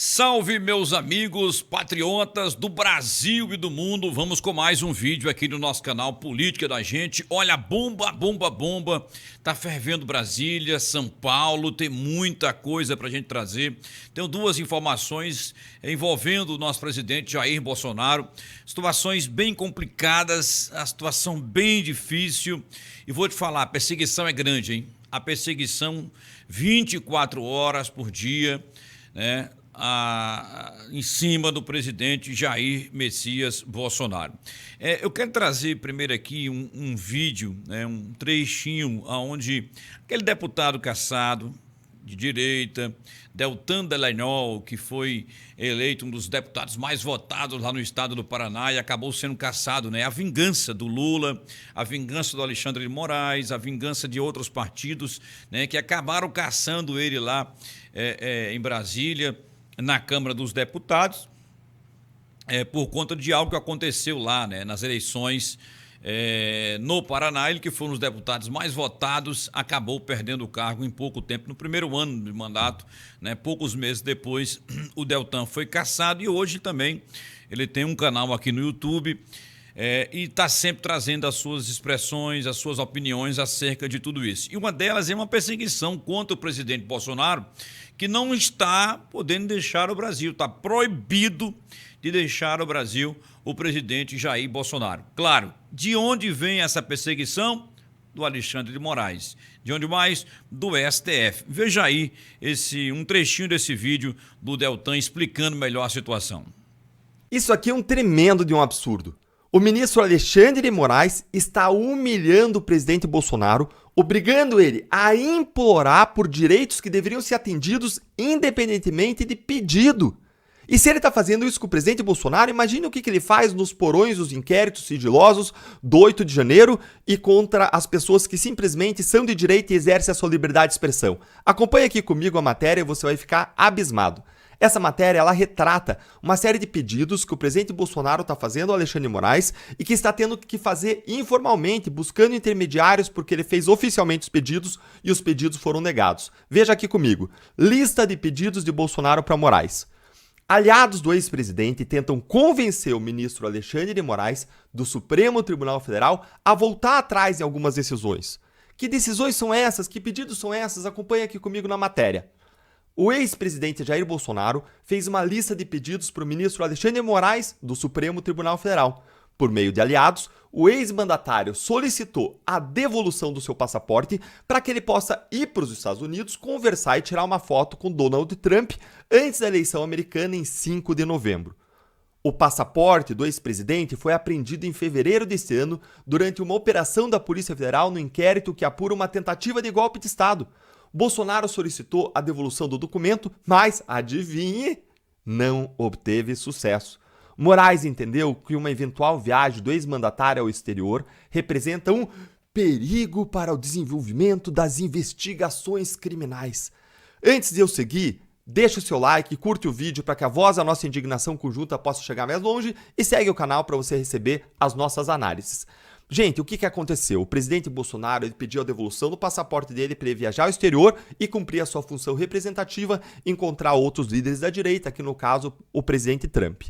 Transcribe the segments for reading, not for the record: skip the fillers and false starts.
Salve, meus amigos patriotas do Brasil e do mundo. Vamos com mais um vídeo aqui no nosso canal Política da Gente. Olha, bomba. Tá fervendo Brasília, São Paulo, tem muita coisa pra gente trazer. Tenho duas informações envolvendo o nosso presidente Jair Bolsonaro. Situações bem complicadas, a situação bem difícil. E vou te falar, a perseguição é grande, hein? A perseguição 24 horas por dia, né? Em cima do presidente Jair Messias Bolsonaro. Eu quero trazer primeiro aqui um vídeo, né, um trechinho onde aquele deputado cassado de direita, Deltan Dallagnol, que foi eleito um dos deputados mais votados lá no estado do Paraná e acabou sendo cassado, né? A vingança do Lula, a vingança do Alexandre de Moraes, a vingança de outros partidos, né, que acabaram cassando ele lá em Brasília, na Câmara dos Deputados, por conta de algo que aconteceu lá, né, nas eleições no Paraná. Ele, que foi um dos deputados mais votados, acabou perdendo o cargo em pouco tempo, no primeiro ano de mandato, né, poucos meses depois. O Deltan foi cassado e hoje também ele tem um canal aqui no YouTube e está sempre trazendo as suas expressões, as suas opiniões acerca de tudo isso. E uma delas é uma perseguição contra o presidente Bolsonaro, que não está podendo deixar o Brasil, está proibido de deixar o Brasil o presidente Jair Bolsonaro. Claro, de onde vem essa perseguição? Do Alexandre de Moraes. De onde mais? Do STF. Veja aí um trechinho desse vídeo do Deltan explicando melhor a situação. Isso aqui é um tremendo de um absurdo. O ministro Alexandre de Moraes está humilhando o presidente Bolsonaro, obrigando ele a implorar por direitos que deveriam ser atendidos independentemente de pedido. E se ele está fazendo isso com o presidente Bolsonaro, imagine o que ele faz nos porões dos inquéritos sigilosos do 8 de janeiro e contra as pessoas que simplesmente são de direita e exercem a sua liberdade de expressão. Acompanhe aqui comigo a matéria e você vai ficar abismado. Essa matéria, ela retrata uma série de pedidos que o presidente Bolsonaro está fazendo ao Alexandre de Moraes e que está tendo que fazer informalmente, buscando intermediários, porque ele fez oficialmente os pedidos e os pedidos foram negados. Veja aqui comigo. Lista de pedidos de Bolsonaro para Moraes. Aliados do ex-presidente tentam convencer o ministro Alexandre de Moraes, do Supremo Tribunal Federal, a voltar atrás em algumas decisões. Que decisões são essas? Que pedidos são essas? Acompanhe aqui comigo na matéria. O ex-presidente Jair Bolsonaro fez uma lista de pedidos para o ministro Alexandre de Moraes, do Supremo Tribunal Federal. Por meio de aliados, o ex-mandatário solicitou a devolução do seu passaporte para que ele possa ir para os Estados Unidos, conversar e tirar uma foto com Donald Trump antes da eleição americana em 5 de novembro. O passaporte do ex-presidente foi apreendido em fevereiro deste ano durante uma operação da Polícia Federal no inquérito que apura uma tentativa de golpe de Estado. Bolsonaro solicitou a devolução do documento, mas, adivinhe, não obteve sucesso. Moraes entendeu que uma eventual viagem do ex-mandatário ao exterior representa um perigo para o desenvolvimento das investigações criminais. Antes de eu seguir, deixa o seu like, curte o vídeo para que a voz da nossa indignação conjunta possa chegar mais longe e segue o canal para você receber as nossas análises. Gente, o que aconteceu? O presidente Bolsonaro pediu a devolução do passaporte dele para ele viajar ao exterior e cumprir a sua função representativa, encontrar outros líderes da direita, aqui no caso o presidente Trump.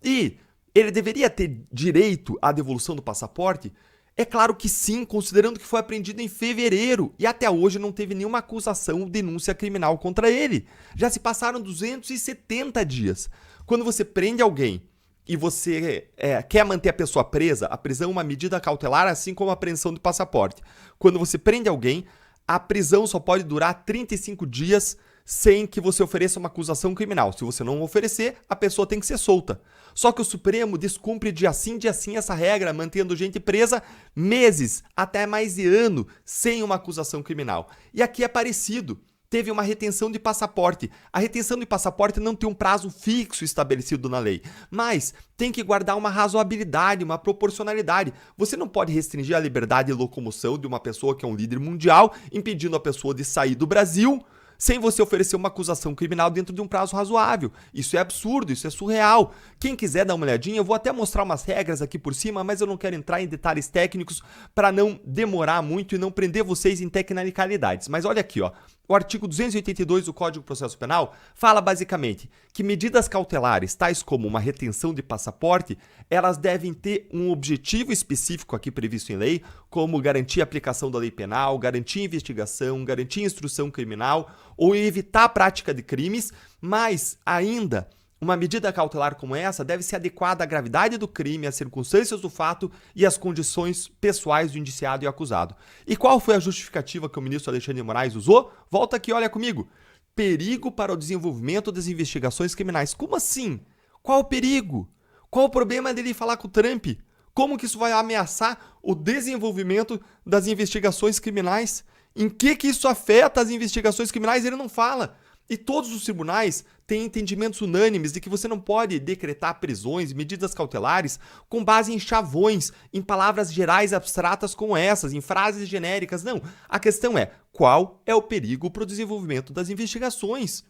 E ele deveria ter direito à devolução do passaporte? É claro que sim, considerando que foi apreendido em fevereiro e até hoje não teve nenhuma acusação ou denúncia criminal contra ele. Já se passaram 270 dias. Quando você prende alguém e você quer manter a pessoa presa, a prisão é uma medida cautelar, assim como a apreensão do passaporte. Quando você prende alguém, a prisão só pode durar 35 dias sem que você ofereça uma acusação criminal. Se você não oferecer, a pessoa tem que ser solta. Só que o Supremo descumpre dia sim essa regra, mantendo gente presa meses, até mais de ano, sem uma acusação criminal. E aqui é parecido. Teve uma retenção de passaporte. A retenção de passaporte não tem um prazo fixo estabelecido na lei, mas tem que guardar uma razoabilidade, uma proporcionalidade. Você não pode restringir a liberdade de locomoção de uma pessoa que é um líder mundial, impedindo a pessoa de sair do Brasil sem você oferecer uma acusação criminal dentro de um prazo razoável. Isso é absurdo, isso é surreal. Quem quiser dar uma olhadinha, eu vou até mostrar umas regras aqui por cima, mas eu não quero entrar em detalhes técnicos para não demorar muito e não prender vocês em tecnicalidades. Mas olha aqui, ó. O artigo 282 do Código de Processo Penal fala basicamente que medidas cautelares, tais como uma retenção de passaporte, elas devem ter um objetivo específico aqui previsto em lei, como garantir a aplicação da lei penal, garantir a investigação, garantir a instrução criminal ou evitar a prática de crimes, mas ainda uma medida cautelar como essa deve ser adequada à gravidade do crime, às circunstâncias do fato e às condições pessoais do indiciado e acusado. E qual foi a justificativa que o ministro Alexandre de Moraes usou? Volta aqui, olha comigo. Perigo para o desenvolvimento das investigações criminais. Como assim? Qual o perigo? Qual o problema dele falar com o Trump? Como que isso vai ameaçar o desenvolvimento das investigações criminais? Em que isso afeta as investigações criminais? Ele não fala. E todos os tribunais têm entendimentos unânimes de que você não pode decretar prisões, medidas cautelares com base em chavões, em palavras gerais abstratas como essas, em frases genéricas. Não, a questão é qual é o perigo para o desenvolvimento das investigações.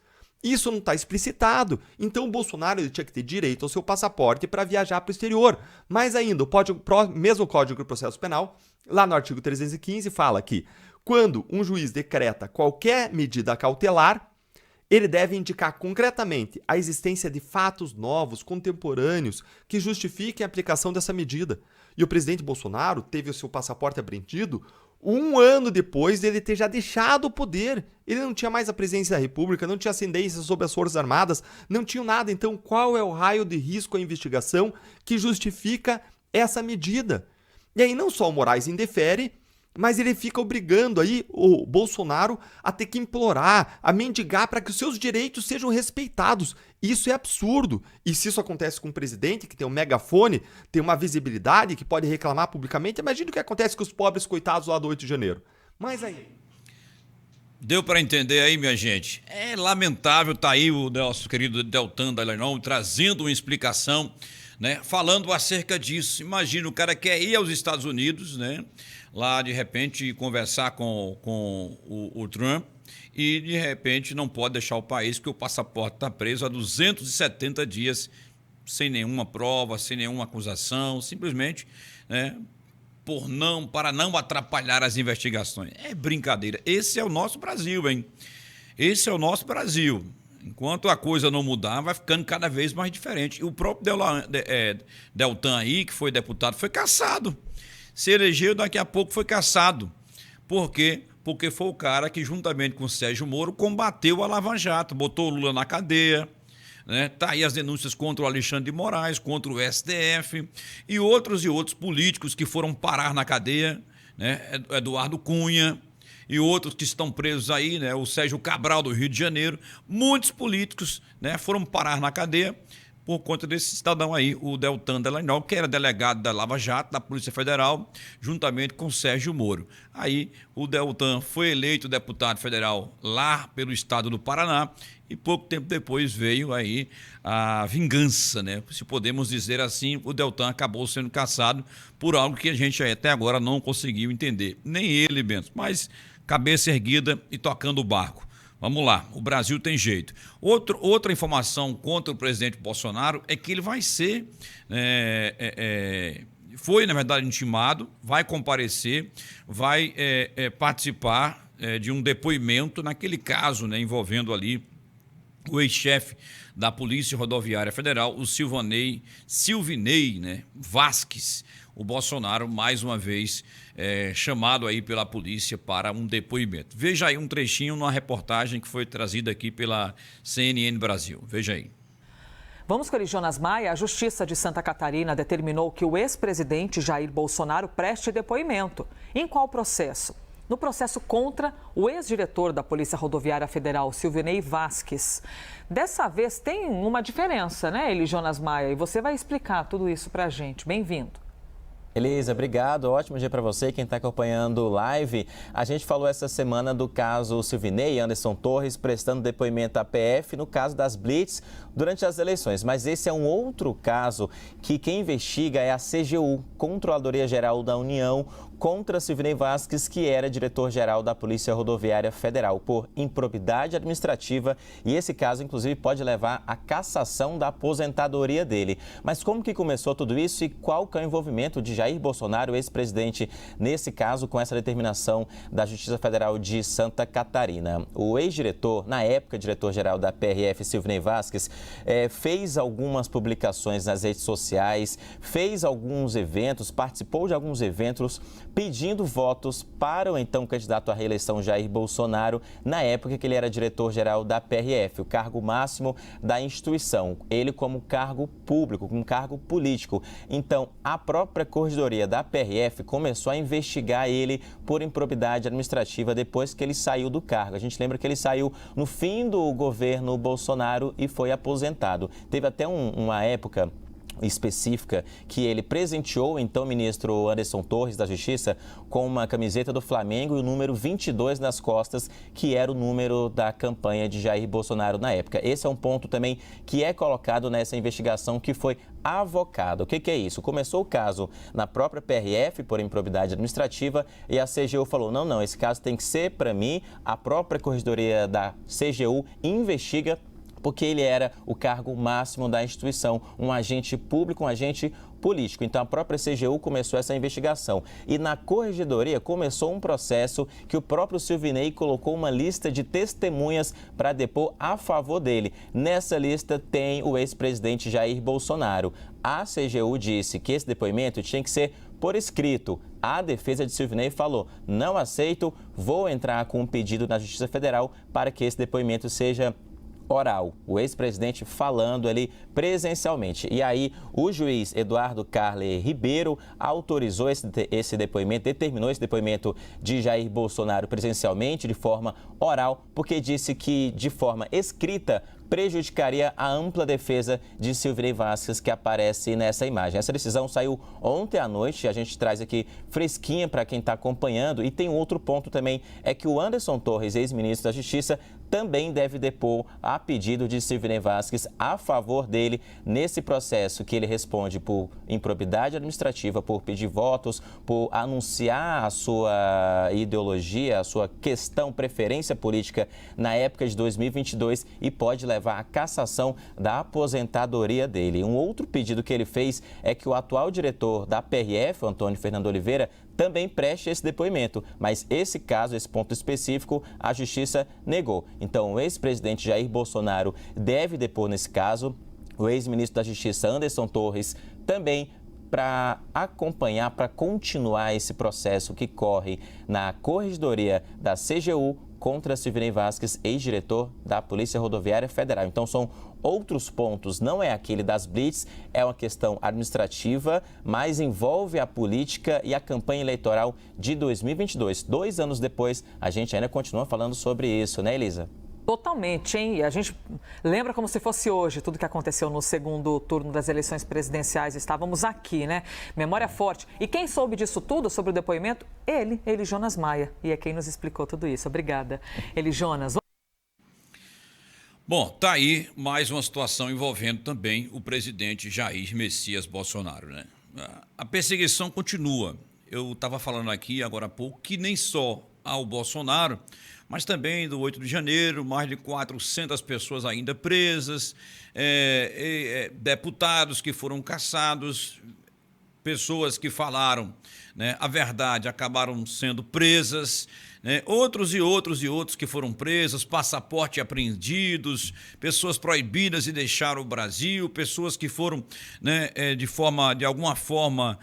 Isso não está explicitado. Então o Bolsonaro ele tinha que ter direito ao seu passaporte para viajar para o exterior. Mais ainda, o mesmo Código de Processo Penal, lá no artigo 315, fala que quando um juiz decreta qualquer medida cautelar, ele deve indicar concretamente a existência de fatos novos, contemporâneos, que justifiquem a aplicação dessa medida. E o presidente Bolsonaro teve o seu passaporte apreendido 1 ano depois dele ter já deixado o poder. Ele não tinha mais a presidência da República, não tinha ascendência sobre as Forças Armadas, não tinha nada. Então, qual é o raio de risco à investigação que justifica essa medida? E aí não só o Moraes indefere, mas ele fica obrigando aí o Bolsonaro a ter que implorar, a mendigar para que os seus direitos sejam respeitados. Isso é absurdo. E se isso acontece com um presidente que tem um megafone, tem uma visibilidade, que pode reclamar publicamente, imagina o que acontece com os pobres coitados lá do 8 de janeiro. Mas aí... Deu para entender aí, minha gente? É lamentável, tá aí o nosso querido Deltan Dallagnol trazendo uma explicação, né, falando acerca disso. Imagina, o cara quer ir aos Estados Unidos, né, lá de repente conversar com o Trump e de repente não pode deixar o país porque o passaporte está preso há 270 dias sem nenhuma prova, sem nenhuma acusação, simplesmente, né, para não atrapalhar as investigações. É brincadeira. Esse é o nosso Brasil, hein? Esse é o nosso Brasil. Enquanto a coisa não mudar, vai ficando cada vez mais diferente. E o próprio Deltan aí, que foi deputado, foi cassado. Se elegeu, daqui a pouco foi cassado. Por quê? Porque foi o cara que, juntamente com o Sérgio Moro, combateu a Lava Jato, botou o Lula na cadeia, né? Tá aí as denúncias contra o Alexandre de Moraes, contra o STF e outros políticos que foram parar na cadeia, né? Eduardo Cunha e outros que estão presos aí, né? O Sérgio Cabral do Rio de Janeiro. Muitos políticos, né, foram parar na cadeia por conta desse cidadão aí, o Deltan Dallagnol, que era delegado da Lava Jato, da Polícia Federal, juntamente com o Sérgio Moro. Aí o Deltan foi eleito deputado federal lá pelo estado do Paraná e pouco tempo depois veio aí a vingança, né? Se podemos dizer assim, o Deltan acabou sendo cassado por algo que a gente até agora não conseguiu entender. Nem ele, Bento, mas cabeça erguida e tocando o barco. Vamos lá, o Brasil tem jeito. Outra informação contra o presidente Bolsonaro é que ele vai ser, foi na verdade intimado, vai comparecer, vai participar de um depoimento naquele caso, né, envolvendo ali o ex-chefe da Polícia Rodoviária Federal, o Silvinei, né, Vasques. O Bolsonaro, mais uma vez, chamado aí pela polícia para um depoimento. Veja aí um trechinho numa reportagem que foi trazida aqui pela CNN Brasil. Veja aí. Vamos com ele, Jonas Maia. A Justiça de Santa Catarina determinou que o ex-presidente Jair Bolsonaro preste depoimento. Em qual processo? No processo contra o ex-diretor da Polícia Rodoviária Federal, Silvinei Vasques. Dessa vez tem uma diferença, né, ele, Jonas Maia? E você vai explicar tudo isso para a gente. Bem-vindo. Elisa, obrigado. Ótimo dia para você, quem está acompanhando o live. A gente falou essa semana do caso Silvinei Anderson Torres prestando depoimento à PF no caso das blitz durante as eleições. Mas esse é um outro caso que quem investiga é a CGU, Controladoria Geral da União, contra Silvinei Vasquez, que era diretor-geral da Polícia Rodoviária Federal, por improbidade administrativa, e esse caso, inclusive, pode levar à cassação da aposentadoria dele. Mas como que começou tudo isso e qual que é o envolvimento de Jair Bolsonaro, ex-presidente, nesse caso, com essa determinação da Justiça Federal de Santa Catarina? O ex-diretor, na época, diretor-geral da PRF, Silvinei Vasquez, fez algumas publicações nas redes sociais, fez alguns eventos, participou de alguns eventos, pedindo votos para o então candidato à reeleição Jair Bolsonaro, na época que ele era diretor-geral da PRF, o cargo máximo da instituição, ele como cargo público, como cargo político. Então, a própria corregedoria da PRF começou a investigar ele por improbidade administrativa depois que ele saiu do cargo. A gente lembra que ele saiu no fim do governo Bolsonaro e foi aposentado. Teve até uma época específica que ele presenteou então o ministro Anderson Torres da Justiça com uma camiseta do Flamengo e o número 22 nas costas, que era o número da campanha de Jair Bolsonaro na época. Esse é um ponto também que é colocado nessa investigação que foi avocada. O que é isso? Começou o caso na própria PRF por improbidade administrativa e a CGU falou, não, esse caso tem que ser para mim, a própria corregedoria da CGU investiga porque ele era o cargo máximo da instituição, um agente público, um agente político. Então, a própria CGU começou essa investigação. E na corregedoria começou um processo que o próprio Silvinei colocou uma lista de testemunhas para depor a favor dele. Nessa lista tem o ex-presidente Jair Bolsonaro. A CGU disse que esse depoimento tinha que ser por escrito. A defesa de Silvinei falou, não aceito, vou entrar com um pedido na Justiça Federal para que esse depoimento seja oral, o ex-presidente falando ali presencialmente. E aí, o juiz Eduardo Carle Ribeiro autorizou esse depoimento, determinou esse depoimento de Jair Bolsonaro presencialmente, de forma oral, porque disse que, de forma escrita, prejudicaria a ampla defesa de Silvinei Vasquez que aparece nessa imagem. Essa decisão saiu ontem à noite, a gente traz aqui fresquinha para quem está acompanhando. E tem um outro ponto também, é que o Anderson Torres, ex-ministro da Justiça, também deve depor a pedido de Silvinei Vasquez a favor dele nesse processo que ele responde por improbidade administrativa, por pedir votos, por anunciar a sua ideologia, a sua questão, preferência política na época de 2022 e pode levar à cassação da aposentadoria dele. Um outro pedido que ele fez é que o atual diretor da PRF, Antônio Fernando Oliveira, também preste esse depoimento, mas esse caso, esse ponto específico, a Justiça negou. Então, o ex-presidente Jair Bolsonaro deve depor nesse caso, o ex-ministro da Justiça Anderson Torres também, para acompanhar, para continuar esse processo que corre na corregedoria da CGU contra Silvinei Vasquez, ex-diretor da Polícia Rodoviária Federal. Então, são outros pontos, não é aquele das blitz, é uma questão administrativa, mas envolve a política e a campanha eleitoral de 2022. 2 anos depois, a gente ainda continua falando sobre isso, né, Elisa? Totalmente, hein? E a gente lembra como se fosse hoje tudo que aconteceu no segundo turno das eleições presidenciais. Estávamos aqui, né? Memória forte. E quem soube disso tudo, sobre o depoimento? Ele Jonas Maia. E é quem nos explicou tudo isso. Obrigada, Eli Jonas. Bom, tá aí mais uma situação envolvendo também o presidente Jair Messias Bolsonaro, né? A perseguição continua. Eu estava falando aqui agora há pouco que nem só ao Bolsonaro, mas também do 8 de janeiro, mais de 400 pessoas ainda presas, deputados que foram caçados, pessoas que falaram, né, a verdade acabaram sendo presas, né, outros que foram presos, passaporte apreendidos, pessoas proibidas de deixar o Brasil, pessoas que foram, né, de alguma forma,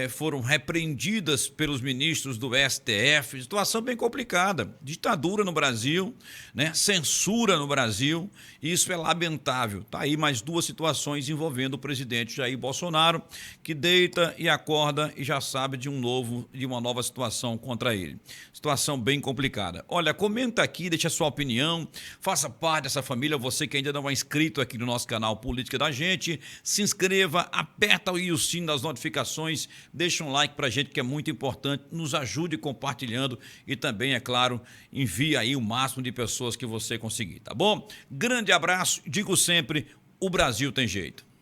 foram repreendidas pelos ministros do STF. Situação bem complicada, ditadura no Brasil, né, censura no Brasil, isso é lamentável. Está aí mais 2 situações envolvendo o presidente Jair Bolsonaro, que deita e acorda e já sabe de uma nova situação contra ele. Situação bem complicada. Olha, comenta aqui, deixa a sua opinião, faça parte dessa família, você que ainda não é inscrito aqui no nosso canal Política da Gente, se inscreva, aperta o sino das notificações, deixa um like pra gente que é muito importante, nos ajude compartilhando e também, é claro, envie aí o máximo de pessoas que você conseguir, tá bom? Grande abraço, digo sempre, o Brasil tem jeito.